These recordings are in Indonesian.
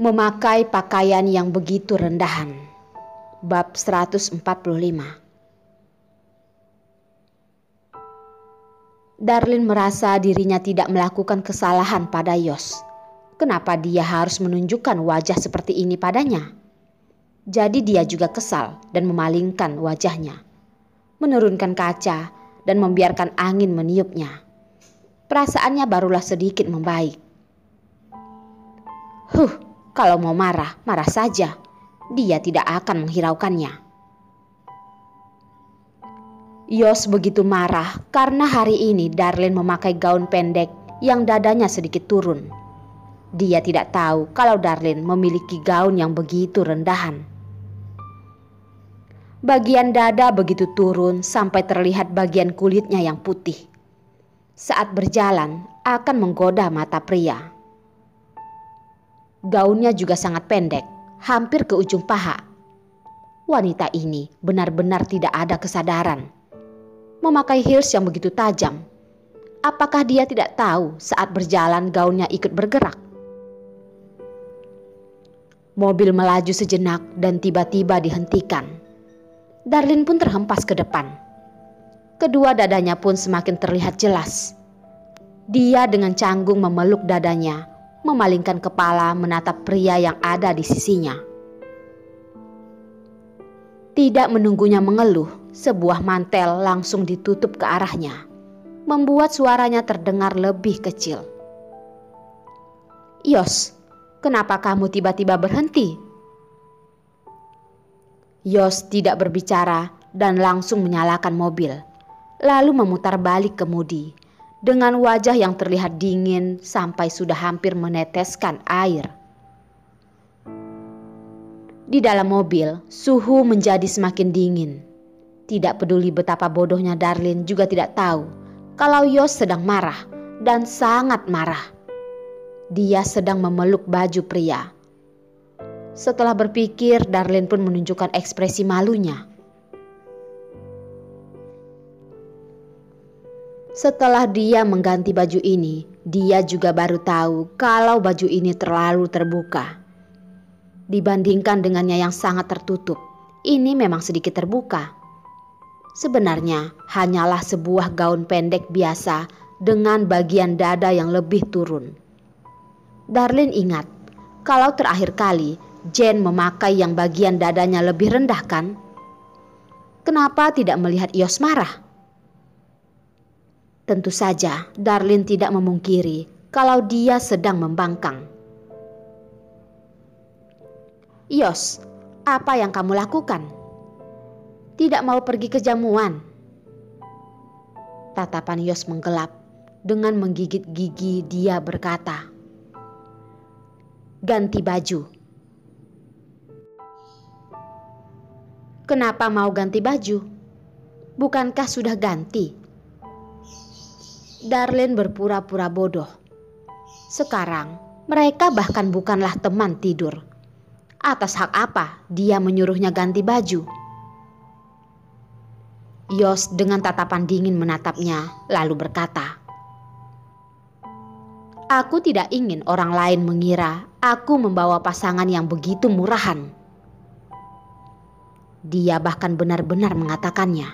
Memakai pakaian yang begitu rendahan. Bab 145. Darlin merasa dirinya tidak melakukan kesalahan pada Yos. Kenapa dia harus menunjukkan wajah seperti ini padanya? Jadi dia juga kesal dan memalingkan wajahnya, menurunkan kaca dan membiarkan angin meniupnya. Perasaannya barulah sedikit membaik. Kalau mau marah, marah saja. Dia tidak akan menghiraukannya. Yos begitu marah karena hari ini Darlin memakai gaun pendek yang dadanya sedikit turun. Dia tidak tahu kalau Darlin memiliki gaun yang begitu rendahan. Bagian dada begitu turun sampai terlihat bagian kulitnya yang putih. Saat berjalan akan menggoda mata pria. Gaunnya juga sangat pendek, hampir ke ujung paha. Wanita ini benar-benar tidak ada kesadaran. Memakai heels yang begitu tajam. Apakah dia tidak tahu saat berjalan gaunnya ikut bergerak? Mobil melaju sejenak dan tiba-tiba dihentikan. Darlin pun terhempas ke depan. Kedua dadanya pun semakin terlihat jelas. Dia dengan canggung memeluk dadanya, memalingkan kepala menatap pria yang ada di sisinya. Tidak menunggunya mengeluh, sebuah mantel langsung ditutup ke arahnya, membuat suaranya terdengar lebih kecil. "Yos, kenapa kamu tiba-tiba berhenti?" Yos tidak berbicara dan langsung menyalakan mobil, lalu memutar balik kemudi dengan wajah yang terlihat dingin sampai sudah hampir meneteskan air. Di dalam mobil, suhu menjadi semakin dingin. Tidak peduli betapa bodohnya Darlin juga tidak tahu kalau Yos sedang marah dan sangat marah. Dia sedang memeluk baju pria. Setelah berpikir, Darlin pun menunjukkan ekspresi malunya. Setelah dia mengganti baju ini, dia juga baru tahu kalau baju ini terlalu terbuka. Dibandingkan dengannya yang sangat tertutup, ini memang sedikit terbuka. Sebenarnya hanyalah sebuah gaun pendek biasa dengan bagian dada yang lebih turun. Darlin ingat kalau terakhir kali Jen memakai yang bagian dadanya lebih rendah kan? Kenapa tidak melihat Yos marah? Tentu saja Darlin tidak memungkiri kalau dia sedang membangkang. "Yos, apa yang kamu lakukan? Tidak mau pergi ke jamuan?" Tatapan Yos menggelap. Dengan menggigit gigi dia berkata, "Ganti baju." "Kenapa mau ganti baju? Bukankah sudah ganti?" Darlin berpura-pura bodoh. Sekarang mereka bahkan bukanlah teman tidur. Atas hak apa dia menyuruhnya ganti baju? Yos dengan tatapan dingin menatapnya lalu berkata, "Aku tidak ingin orang lain mengira aku membawa pasangan yang begitu murahan." Dia bahkan benar-benar mengatakannya.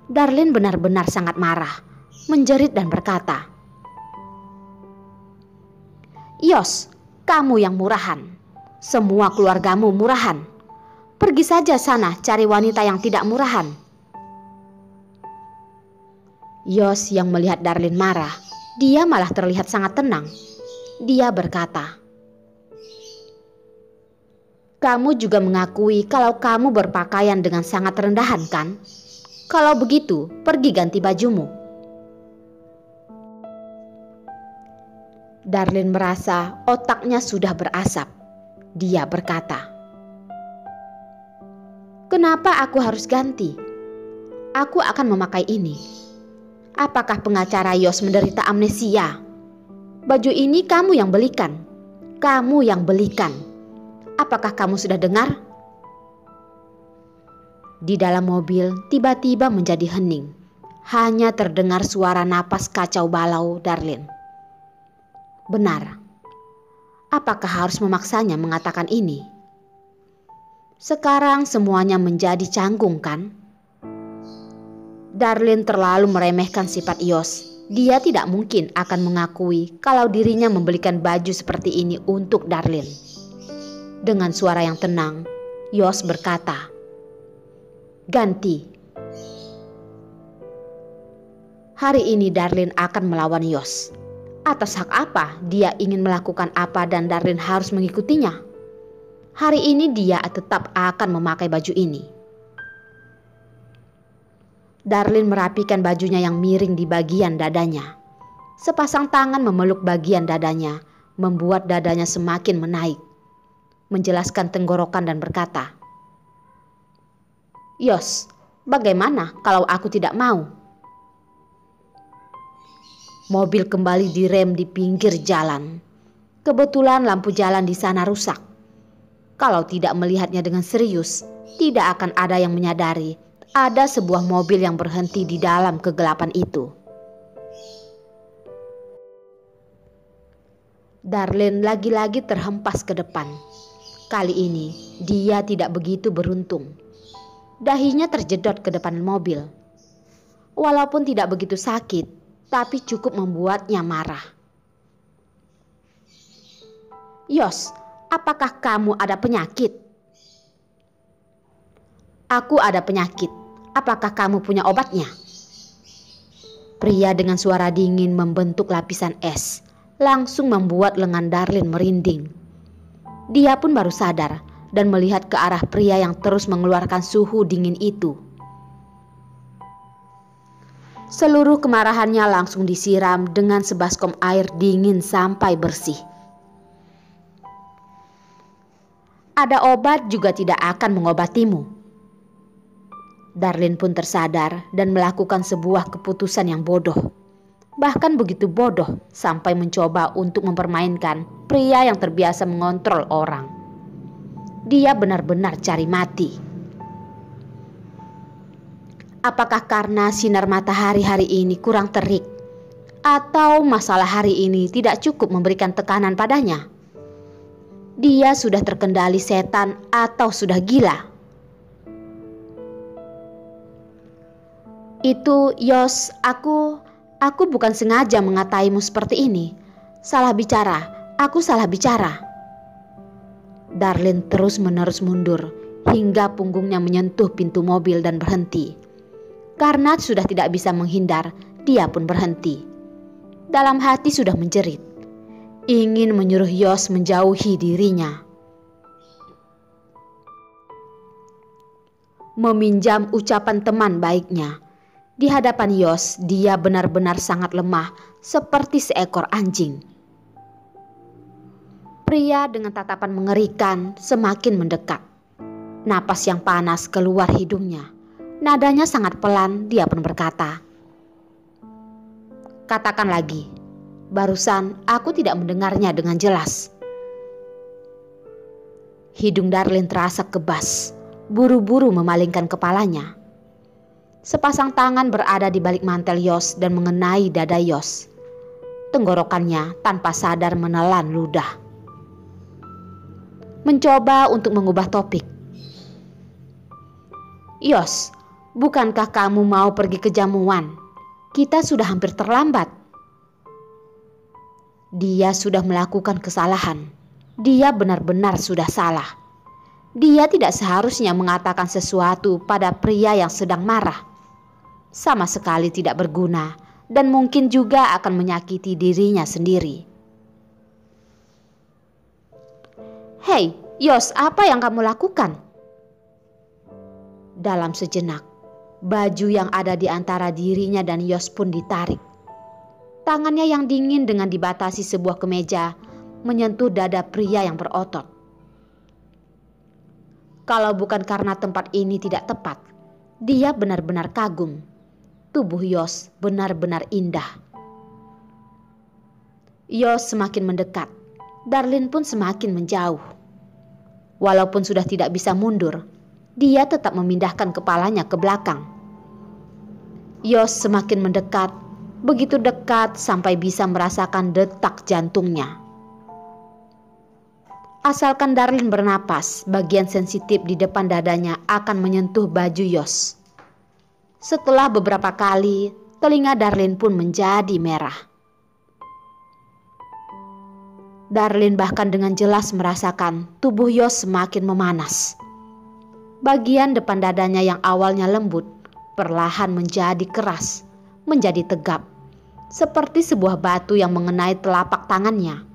Darlin benar-benar sangat marah, menjerit dan berkata, "Yos, kamu yang murahan. Semua keluargamu murahan. Pergi saja sana cari wanita yang tidak murahan." Yos yang melihat Darlin marah, dia malah terlihat sangat tenang. Dia berkata, "Kamu juga mengakui kalau kamu berpakaian dengan sangat rendahan kan? Kalau begitu, pergi ganti bajumu." Darlin merasa otaknya sudah berasap. Dia berkata, "Kenapa aku harus ganti? Aku akan memakai ini. Apakah pengacara Yos menderita amnesia? Baju ini kamu yang belikan. Kamu yang belikan. Apakah kamu sudah dengar?" Di dalam mobil tiba-tiba menjadi hening. Hanya terdengar suara napas kacau balau Darlin. Benar, Apakah harus memaksanya mengatakan ini? Sekarang semuanya menjadi canggung, kan? Darlin terlalu meremehkan sifat Yos. Dia tidak mungkin akan mengakui kalau dirinya membelikan baju seperti ini untuk Darlin. Dengan suara yang tenang, Yos berkata, "Ganti. Hari ini Darlin akan melawan Yos. Atas hak apa dia ingin melakukan apa dan Darlin harus mengikutinya? Hari ini dia tetap akan memakai baju ini." Darlin merapikan bajunya yang miring di bagian dadanya. Sepasang tangan memeluk bagian dadanya, membuat dadanya semakin menaik. Menjelaskan tenggorokan dan berkata, "Yos, bagaimana kalau aku tidak mau?" Mobil kembali direm di pinggir jalan. Kebetulan lampu jalan di sana rusak. Kalau tidak melihatnya dengan serius, tidak akan ada yang menyadari ada sebuah mobil yang berhenti di dalam kegelapan itu. Darlin lagi-lagi terhempas ke depan. Kali ini dia tidak begitu beruntung. Dahinya terjedot ke depan mobil. Walaupun tidak begitu sakit, tapi cukup membuatnya marah. "Yos, apakah kamu ada penyakit?" "Aku ada penyakit. Apakah kamu punya obatnya?" Pria dengan suara dingin membentuk lapisan es, langsung membuat lengan Darlin merinding. Dia pun baru sadar dan melihat ke arah pria yang terus mengeluarkan suhu dingin itu. Seluruh kemarahannya langsung disiram dengan sebaskom air dingin sampai bersih. "Ada obat juga tidak akan mengobatimu." Darlin pun tersadar dan melakukan sebuah keputusan yang bodoh. Bahkan begitu bodoh sampai mencoba untuk mempermainkan pria yang terbiasa mengontrol orang. Dia benar-benar cari mati. Apakah karena sinar matahari hari ini kurang terik? Atau masalah hari ini tidak cukup memberikan tekanan padanya? Dia sudah terkendali setan atau sudah gila? "Itu Yos, aku bukan sengaja mengataimu seperti ini. Salah bicara, aku salah bicara." Darlin terus-menerus mundur hingga punggungnya menyentuh pintu mobil dan berhenti. Karena sudah tidak bisa menghindar, dia pun berhenti. Dalam hati sudah menjerit, ingin menyuruh Yos menjauhi dirinya. Meminjam ucapan teman baiknya. Di hadapan Yos, dia benar-benar sangat lemah, seperti seekor anjing. Pria dengan tatapan mengerikan semakin mendekat. Napas yang panas keluar hidungnya. Nadanya sangat pelan, dia pun berkata, "Katakan lagi, barusan aku tidak mendengarnya dengan jelas." Hidung Darlin terasa kebas, buru-buru memalingkan kepalanya. Sepasang tangan berada di balik mantel Yos dan mengenai dada Yos. Tenggorokannya tanpa sadar menelan ludah. Mencoba untuk mengubah topik. "Yos, bukankah kamu mau pergi ke jamuan? Kita sudah hampir terlambat." Dia sudah melakukan kesalahan. Dia benar-benar sudah salah. Dia tidak seharusnya mengatakan sesuatu pada pria yang sedang marah. Sama sekali tidak berguna dan mungkin juga akan menyakiti dirinya sendiri. "Hei, Yos, apa yang kamu lakukan?" Dalam sejenak, baju yang ada di antara dirinya dan Yos pun ditarik. Tangannya yang dingin dengan dibatasi sebuah kemeja menyentuh dada pria yang berotot. Kalau bukan karena tempat ini tidak tepat, dia benar-benar kagum. Tubuh Yos benar-benar indah. Yos semakin mendekat, Darlin pun semakin menjauh. Walaupun sudah tidak bisa mundur, dia tetap memindahkan kepalanya ke belakang. Yos semakin mendekat, begitu dekat sampai bisa merasakan detak jantungnya. Asalkan Darlin bernapas, bagian sensitif di depan dadanya akan menyentuh baju Yos. Setelah beberapa kali, telinga Darlin pun menjadi merah. Darlin bahkan dengan jelas merasakan tubuh Yos semakin memanas. Bagian depan dadanya yang awalnya lembut, perlahan menjadi keras, menjadi tegap, seperti sebuah batu yang mengenai telapak tangannya.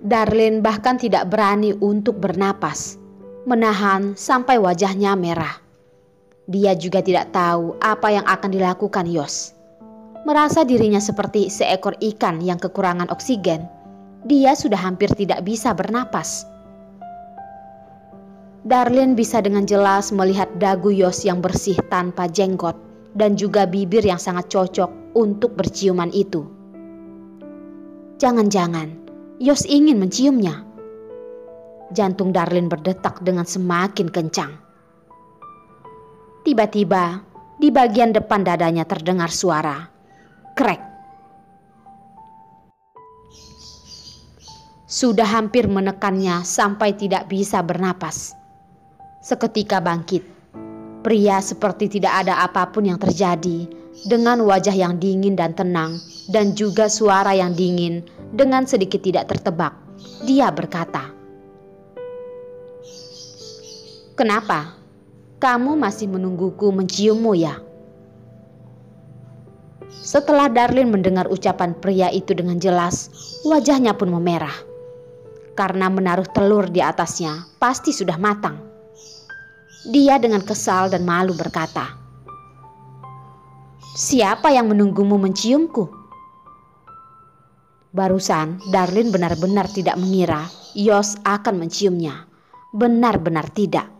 Darlin bahkan tidak berani untuk bernapas, menahan sampai wajahnya merah. Dia juga tidak tahu apa yang akan dilakukan Yos. Merasa dirinya seperti seekor ikan yang kekurangan oksigen, dia sudah hampir tidak bisa bernapas. Darlin bisa dengan jelas melihat dagu Yos yang bersih tanpa jenggot dan juga bibir yang sangat cocok untuk berciuman itu. Jangan-jangan Yos ingin menciumnya. Jantung Darlin berdetak dengan semakin kencang. Tiba-tiba di bagian depan dadanya terdengar suara krek. Sudah hampir menekannya sampai tidak bisa bernapas. Seketika bangkit, pria seperti tidak ada apapun yang terjadi, dengan wajah yang dingin dan tenang dan juga suara yang dingin dengan sedikit tidak tertebak. Dia berkata, "Kenapa? Kamu masih menungguku menciummu ya?" Setelah Darlin mendengar ucapan pria itu dengan jelas, wajahnya pun memerah. Karena menaruh telur di atasnya pasti sudah matang. Dia dengan kesal dan malu berkata, "Siapa yang menunggumu menciumku?" Barusan Darlin benar-benar tidak mengira Yos akan menciumnya. Benar-benar tidak.